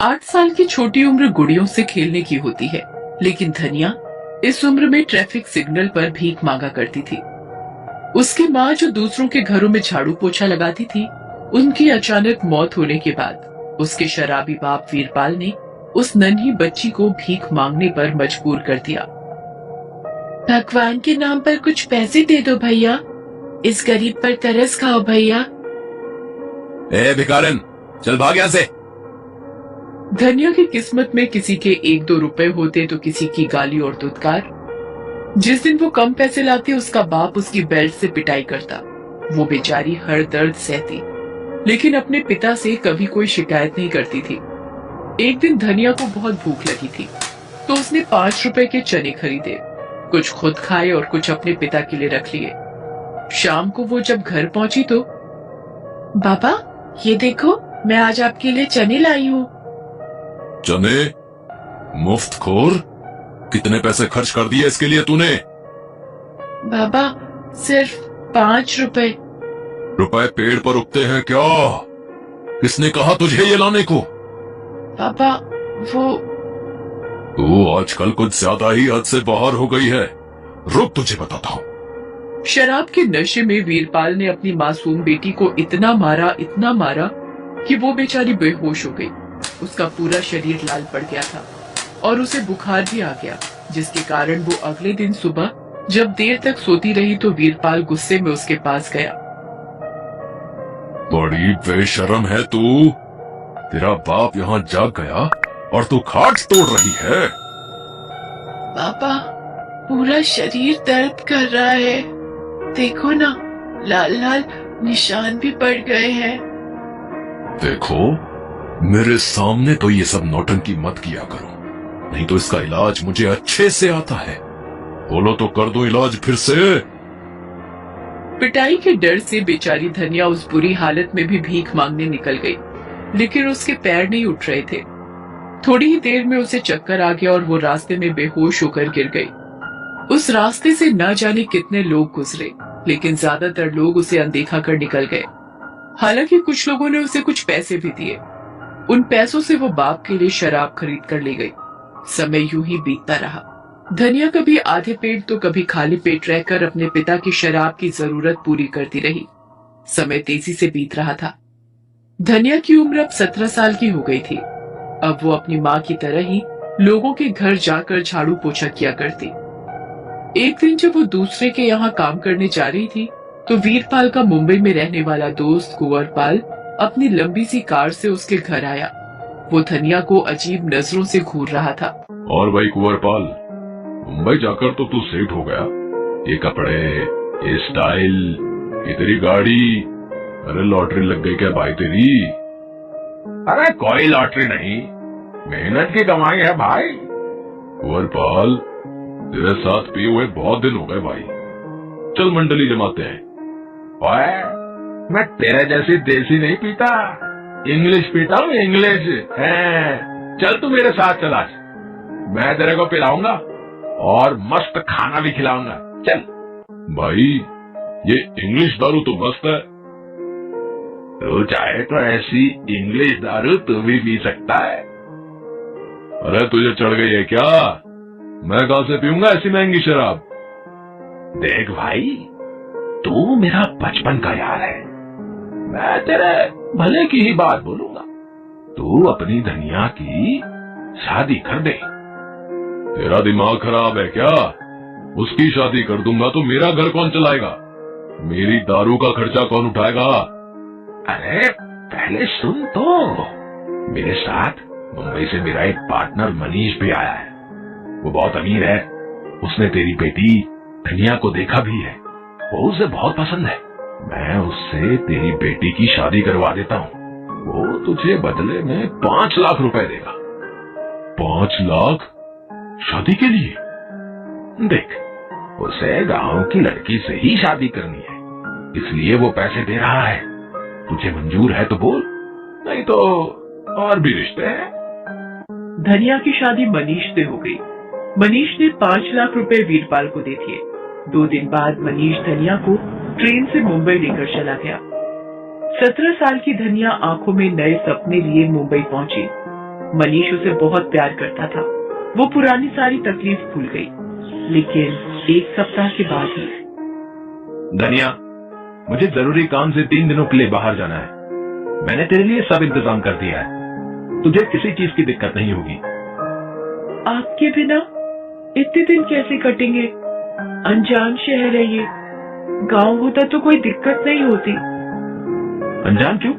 8 साल की छोटी उम्र गुड़ियों से खेलने की होती है, लेकिन धनिया इस उम्र में ट्रैफिक सिग्नल पर भीख मांगा करती थी। उसकी माँ जो दूसरों के घरों में झाड़ू पोछा लगाती थी, उनकी अचानक मौत होने के बाद उसके शराबी बाप वीरपाल ने उस नन्ही बच्ची को भीख मांगने पर मजबूर कर दिया। भगवान के नाम पर कुछ पैसे दे दो भैया, इस गरीब पर तरस खाओ भैया। ए भिखारन, चल भाग यहाँ से। धनिया की किस्मत में किसी के 1-2 रुपए होते तो किसी की गाली और दुत्कार। जिस दिन वो कम पैसे लाती, उसका बाप उसकी बेल्ट से पिटाई करता। वो बेचारी हर दर्द सहती, लेकिन अपने पिता से कभी कोई शिकायत नहीं करती थी। एक दिन धनिया को बहुत भूख लगी थी, तो उसने 5 रुपए के चने खरीदे, कुछ खुद खाए और कुछ अपने पिता के लिए रख लिए। शाम को वो जब घर पहुंची तो, बाबा ये देखो, मैं आज आपके लिए चने लाई हूँ। चने? मुफ्तखोर, कितने पैसे खर्च कर दिए इसके लिए तूने? बाबा सिर्फ 5 रुपए। रुपए पेड़ पर उगते हैं क्या? किसने कहा तुझे ये लाने को? पापा वो तू आजकल कुछ ज्यादा ही हद से बाहर हो गई है। रुक, तुझे बताता हूँ। शराब के नशे में वीरपाल ने अपनी मासूम बेटी को इतना मारा कि वो बेचारी बेहोश हो गई। उसका पूरा शरीर लाल पड़ गया था और उसे बुखार भी आ गया, जिसके कारण वो अगले दिन सुबह जब देर तक सोती रही तो वीरपाल गुस्से में उसके पास गया। बड़ी बेशर्म है तू। तेरा बाप यहाँ जाग गया और तू खाट तोड़ रही है। पापा पूरा शरीर दर्द कर रहा है, देखो ना, लाल लाल निशान भी पड़ गए हैं। देखो, मेरे सामने तो ये सब नौटंकी मत किया करो, नहीं तो इसका इलाज मुझे अच्छे से आता है। बोलो तो कर दो इलाज फिर से। पिटाई के डर से बेचारी धनिया उस बुरी हालत में भी भीख मांगने निकल गई, लेकिन उसके पैर नहीं उठ रहे थे। थोड़ी ही देर में उसे चक्कर आ गया और वो रास्ते में बेहोश होकर गिर गई। उस रास्ते से न जाने कितने लोग गुजरे, लेकिन ज्यादातर लोग उसे अनदेखा कर निकल गए। हालांकि कुछ लोगों ने उसे कुछ पैसे भी दिए। उन पैसों से वो बाप के लिए शराब खरीद कर ले गई। समय यूं ही बीतता रहा। धनिया कभी आधे पेट तो कभी खाली पेट रहकर अपने पिता की शराब की जरूरत पूरी करती रही। समय तेजी से बीत रहा था। धनिया की उम्र अब 17 साल की हो गई थी। अब वो अपनी माँ की तरह ही लोगों के घर जाकर झाड़ू पोछा किया करती। एक दिन जब वो दूसरे के यहाँ काम करने जा रही थी, तो वीरपाल का मुंबई में रहने वाला दोस्त कुंवरपाल अपनी लंबी सी कार से उसके घर आया। वो धनिया को अजीब नजरों से घूर रहा था। और भाई कुंवरपाल, मुंबई जाकर तो तू सेट हो गया। ये कपड़े, ये स्टाइल, ये तेरी गाड़ी, अरे लॉटरी लग गई क्या भाई तेरी? अरे कोई लॉटरी नहीं, मेहनत की कमाई है भाई। कुंवरपाल, तेरे साथ पिए हुए बहुत दिन हो गए भाई। चल मंडली जमाते हैं। ओए, मैं तेरे जैसी देसी नहीं पीता, इंग्लिश पीता हूँ, इंग्लिश है। चल तू मेरे साथ चल आज, मैं तेरे को पिलाऊंगा और मस्त खाना भी खिलाऊंगा। चल भाई, ये इंग्लिश दारू तो मस्त है। तू चाहे तो ऐसी इंग्लिश दारू तू भी पी सकता है। अरे तुझे चढ़ गई है क्या? मैं कहां से पीऊंगा ऐसी महंगी शराब? देख भाई, तू मेरा बचपन का यार है, मैं तेरे भले की ही बात बोलूंगा। तू अपनी धनिया की शादी कर दे। तेरा दिमाग खराब है क्या? उसकी शादी कर दूंगा तो मेरा घर कौन चलाएगा? मेरी दारू का खर्चा कौन उठाएगा? अरे पहले सुन तो, मेरे साथ मुंबई से मेरा एक पार्टनर मनीष भी आया है। वो बहुत अमीर है। उसने तेरी बेटी धनिया को देखा भी है, वो उसे बहुत पसंद है। मैं उससे तेरी बेटी की शादी करवा देता हूँ। वो तुझे बदले में 5 लाख रुपए देगा। 5 लाख? शादी के लिए? देख, उसे गांव की लड़की से ही शादी करनी है, इसलिए वो पैसे दे रहा है। तुझे मंजूर है तो बोल, नहीं तो और भी रिश्ते हैं। धनिया की शादी मनीष से हो गई। मनीष ने 5 लाख रुपए वीरपाल को दे दिए। 2 दिन बाद मनीष धनिया को ट्रेन से मुंबई लेकर चला गया। 17 साल की धनिया आंखों में नए सपने लिए मुंबई पहुंची। मनीष उसे बहुत प्यार करता था। वो पुरानी सारी तकलीफ भूल गई। लेकिन एक सप्ताह के बाद ही धनिया, मुझे जरूरी काम से 3 दिनों के लिए बाहर जाना है। मैंने तेरे लिए सब इंतजाम कर दिया है, तुझे किसी चीज की दिक्कत नहीं होगी। आपके बिना इतने दिन कैसे कटेंगे? अनजान शहर है ये, गांव होता तो कोई दिक्कत नहीं होती। अनजान क्यों?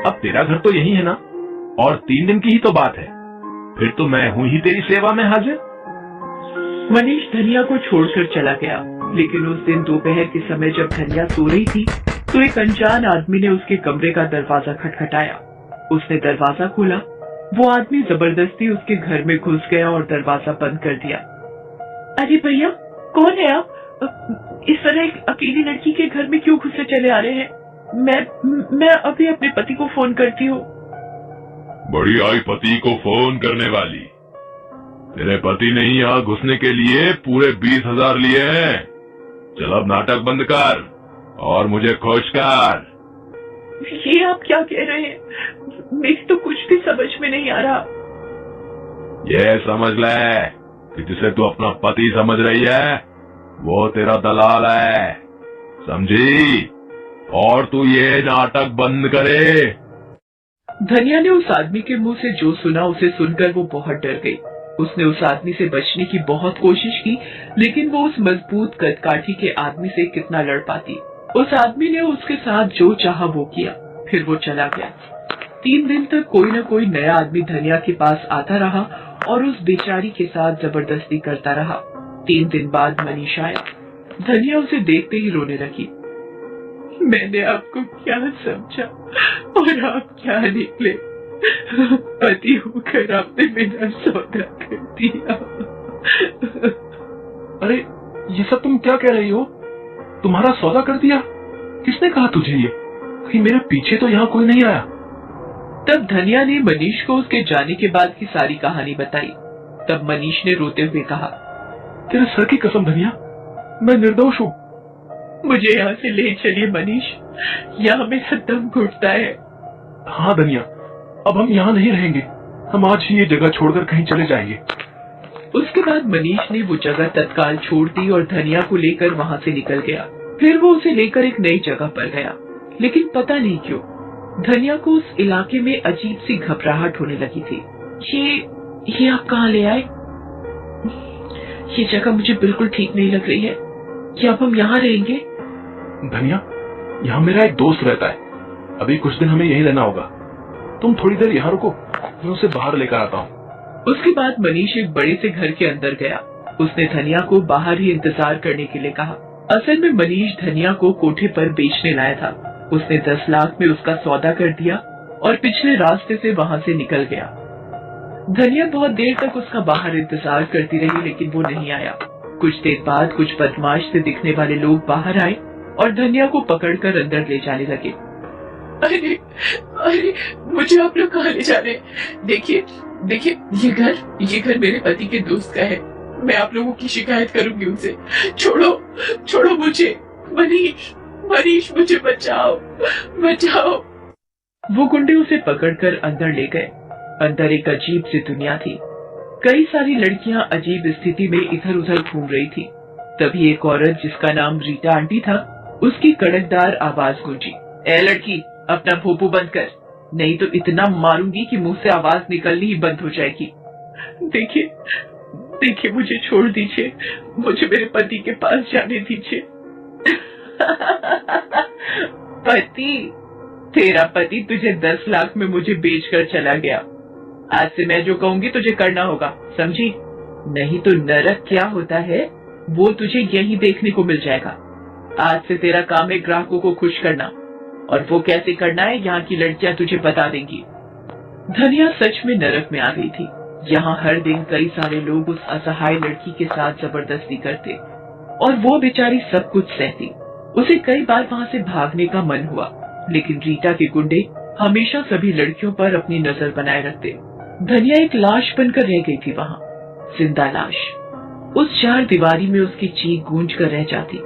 अब तेरा घर तो यही है ना, और 3 दिन की ही तो बात है। फिर तो मैं हूं ही तेरी सेवा में हाजिर। मनीष धनिया को छोड़कर चला गया। लेकिन उस दिन दोपहर के समय जब धनिया सो रही थी तो एक अनजान आदमी ने उसके कमरे का दरवाजा खटखटाया। उसने दरवाजा खोला। वो आदमी जबरदस्ती उसके घर में घुस गया और दरवाजा बंद कर दिया। अरे भैया, कौन है आप? इस तरह एक अकेली लड़की के घर में क्यों घुसे चले आ रहे हैं? मैं अभी अपने पति को फोन करती हूँ। बड़ी आई पति को फोन करने वाली। तेरे पति ने ही यहाँ घुसने के लिए पूरे 20,000 लिए हैं। चल अब नाटक बंद कर और मुझे खुश कर। ये आप क्या कह रहे हैं? मेरी तो कुछ भी समझ में नहीं आ रहा। ये समझ ले कि जिसे तू अपना पति समझ रही है वो तेरा दलाल है, समझी? और तू ये नाटक बंद करे। धनिया ने उस आदमी के मुंह से जो सुना उसे सुनकर वो बहुत डर गई। उसने उस आदमी से बचने की बहुत कोशिश की, लेकिन वो उस मजबूत कदकाठी के आदमी से कितना लड़ पाती। उस आदमी ने उसके साथ जो चाहा वो किया, फिर वो चला गया। 3 दिन तक कोई न कोई नया आदमी धनिया के पास आता रहा और उस बेचारी के साथ जबरदस्ती करता रहा। 3 दिन बाद मनीष आया। धनिया उसे देखते ही रोने लगी। मैंने आपको क्या समझा और आप क्या निकले? पति होकर आपने मेरा सौदा कर दिया। अरे ये सब तुम क्या कह रही हो? तुम्हारा सौदा कर दिया? किसने कहा तुझे ये? कहीं मेरे पीछे तो यहाँ कोई नहीं आया? तब धनिया ने मनीष को उसके जाने के बाद की सारी कहानी बताई। तब मनीष ने रोते हुए कहा, तेरे सर की कसम धनिया, मैं निर्दोष हूँ। मुझे यहाँ से ले चलिए मनीष, यहाँ मेरा दम घुटता है। हाँ धनिया, अब हम यहाँ नहीं रहेंगे। हम आज ही ये जगह छोड़कर कहीं चले जाएंगे। उसके बाद मनीष ने वो जगह तत्काल छोड़ दी और धनिया को लेकर वहाँ से निकल गया। फिर वो उसे लेकर एक नई जगह पर गया, लेकिन पता नहीं क्यों धनिया को उस इलाके में अजीब सी घबराहट होने लगी थी। ये आप कहाँ ले आए? ये जगह मुझे बिल्कुल ठीक नहीं लग रही है। क्या अब हम यहाँ रहेंगे? धनिया, यहाँ मेरा एक दोस्त रहता है। अभी कुछ दिन हमें यहीं रहना होगा। तुम थोड़ी देर यहाँ रुको, मैं उसे बाहर लेकर आता हूँ। उसके बाद मनीष एक बड़े से घर के अंदर गया। उसने धनिया को बाहर ही इंतजार करने के लिए कहा। असल में मनीष धनिया को कोठे पर बेचने लाया था। उसने 10 लाख में उसका सौदा कर दिया और पिछले रास्ते से वहाँ से निकल गया। धनिया बहुत देर तक उसका बाहर इंतजार करती रही, लेकिन वो नहीं आया। कुछ देर बाद कुछ बदमाश से दिखने वाले लोग बाहर आए और धनिया को पकड़कर अंदर ले जाने लगे। अरे मुझे आप लोग कहाँ ले जा रहे हैं? देखिए ये घर मेरे पति के दोस्त का है। मैं आप लोगों की शिकायत करूंगी उनसे। छोड़ो मुझे। मनीष मुझे बचाओ। वो गुंडे उसे पकड़कर अंदर ले गए। अंदर एक अजीब सी दुनिया थी। कई सारी लड़कियां अजीब स्थिति में इधर उधर घूम रही थी। तभी एक औरत जिसका नाम रीटा आंटी था, उसकी कड़कदार आवाज गूंजी, ए लड़की, अपना भोपू बंद कर, नहीं तो इतना मारूंगी कि मुंह से आवाज निकलनी ही बंद हो जाएगी। देखिए मुझे छोड़ दीजिए, मुझे मेरे पति के पास जाने दीजिए। पति? तेरा पति तुझे 10 लाख में मुझे बेचकर चला गया। आज से मैं जो कहूंगी तुझे करना होगा, समझी? नहीं तो नरक क्या होता है वो तुझे यही देखने को मिल जाएगा। आज से तेरा काम है ग्राहकों को खुश करना, और वो कैसे करना है यहाँ की लड़कियां तुझे बता देंगी। धनिया सच में नरक में आ गई थी। यहाँ हर दिन कई सारे लोग उस असहाय लड़की के साथ जबरदस्ती करते और वो बेचारी सब कुछ सहती। उसे कई बार वहाँ से भागने का मन हुआ, लेकिन रीटा के गुंडे हमेशा सभी लड़कियों पर अपनी नजर बनाए रखते। धनिया एक लाश बनकर रह गई थी वहाँ, जिंदा लाश। उस 4 दीवारी में उसकी चीख गूंज कर रह जाती।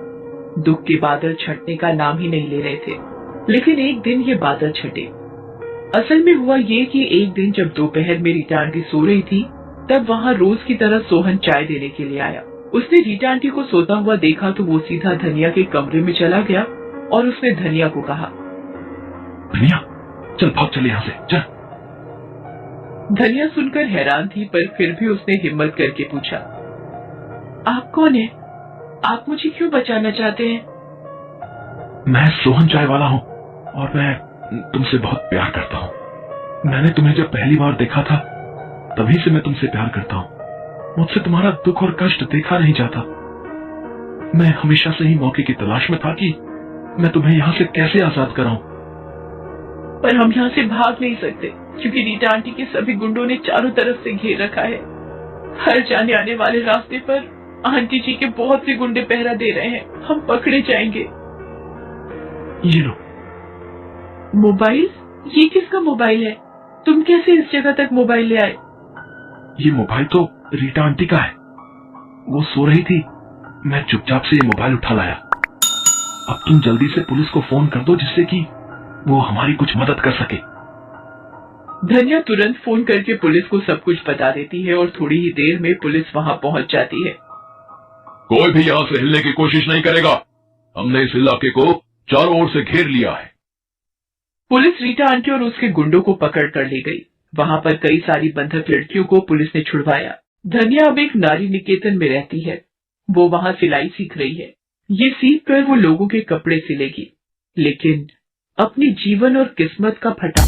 दुख के बादल छटने का नाम ही नहीं ले रहे थे, लेकिन एक दिन ये बादल छटे। असल में हुआ ये कि एक दिन जब दोपहर में रीटा आंटी सो रही थी, तब वहाँ रोज की तरह सोहन चाय देने के लिए आया। उसने रीटा आंटी को सोता हुआ देखा तो वो सीधा धनिया के कमरे में चला गया और उसने धनिया को कहा, धनिया चल भाग चले यहाँ से चल। धनिया सुनकर हैरान थी, पर फिर भी उसने हिम्मत करके पूछा, आप कौन है? आप मुझे क्यों बचाना चाहते हैं? मैं सोहन चाय वाला हूँ और मैं तुमसे बहुत प्यार करता हूँ। मैंने तुम्हें जब पहली बार देखा था तभी से मैं तुमसे प्यार करता हूँ। मुझसे तुम्हारा दुख और कष्ट देखा नहीं जाता। मैं हमेशा से ही मौके की तलाश में था कि मैं तुम्हें यहाँ से कैसे आजाद कराऊं। पर हम यहाँ से भाग नहीं सकते क्योंकि रीटा आंटी के सभी गुंडों ने चारों तरफ से घेर रखा है। हर जाने आने वाले रास्ते पर आंटी जी के बहुत से गुंडे पहरा दे रहे हैं। हम पकड़े जाएंगे। ये लो। मोबाइल? ये किसका मोबाइल है? तुम कैसे इस जगह तक मोबाइल ले आए? ये मोबाइल तो रीटा आंटी का है। वो सो रही थी, मैं चुपचाप से ये मोबाइल उठा लाया। अब तुम जल्दी से पुलिस को फोन कर दो जिससे कि वो हमारी कुछ मदद कर सके। धनिया तुरंत फोन करके पुलिस को सब कुछ बता देती है और थोड़ी ही देर में पुलिस वहाँ पहुँच जाती है। कोई भी यहाँ से हिलने की कोशिश नहीं करेगा। हमने इस इलाके को चारों ओर से घेर लिया है। पुलिस रीटा आंटी और उसके गुंडों को पकड़ कर ले गई। वहाँ पर कई सारी बंधक लड़कियों को पुलिस ने छुड़वाया। धनिया अब एक नारी निकेतन में रहती है। वो वहाँ सिलाई सीख रही है। ये सीख कर वो लोगों के कपड़े सिलेगी, लेकिन अपनी जीवन और किस्मत का फटा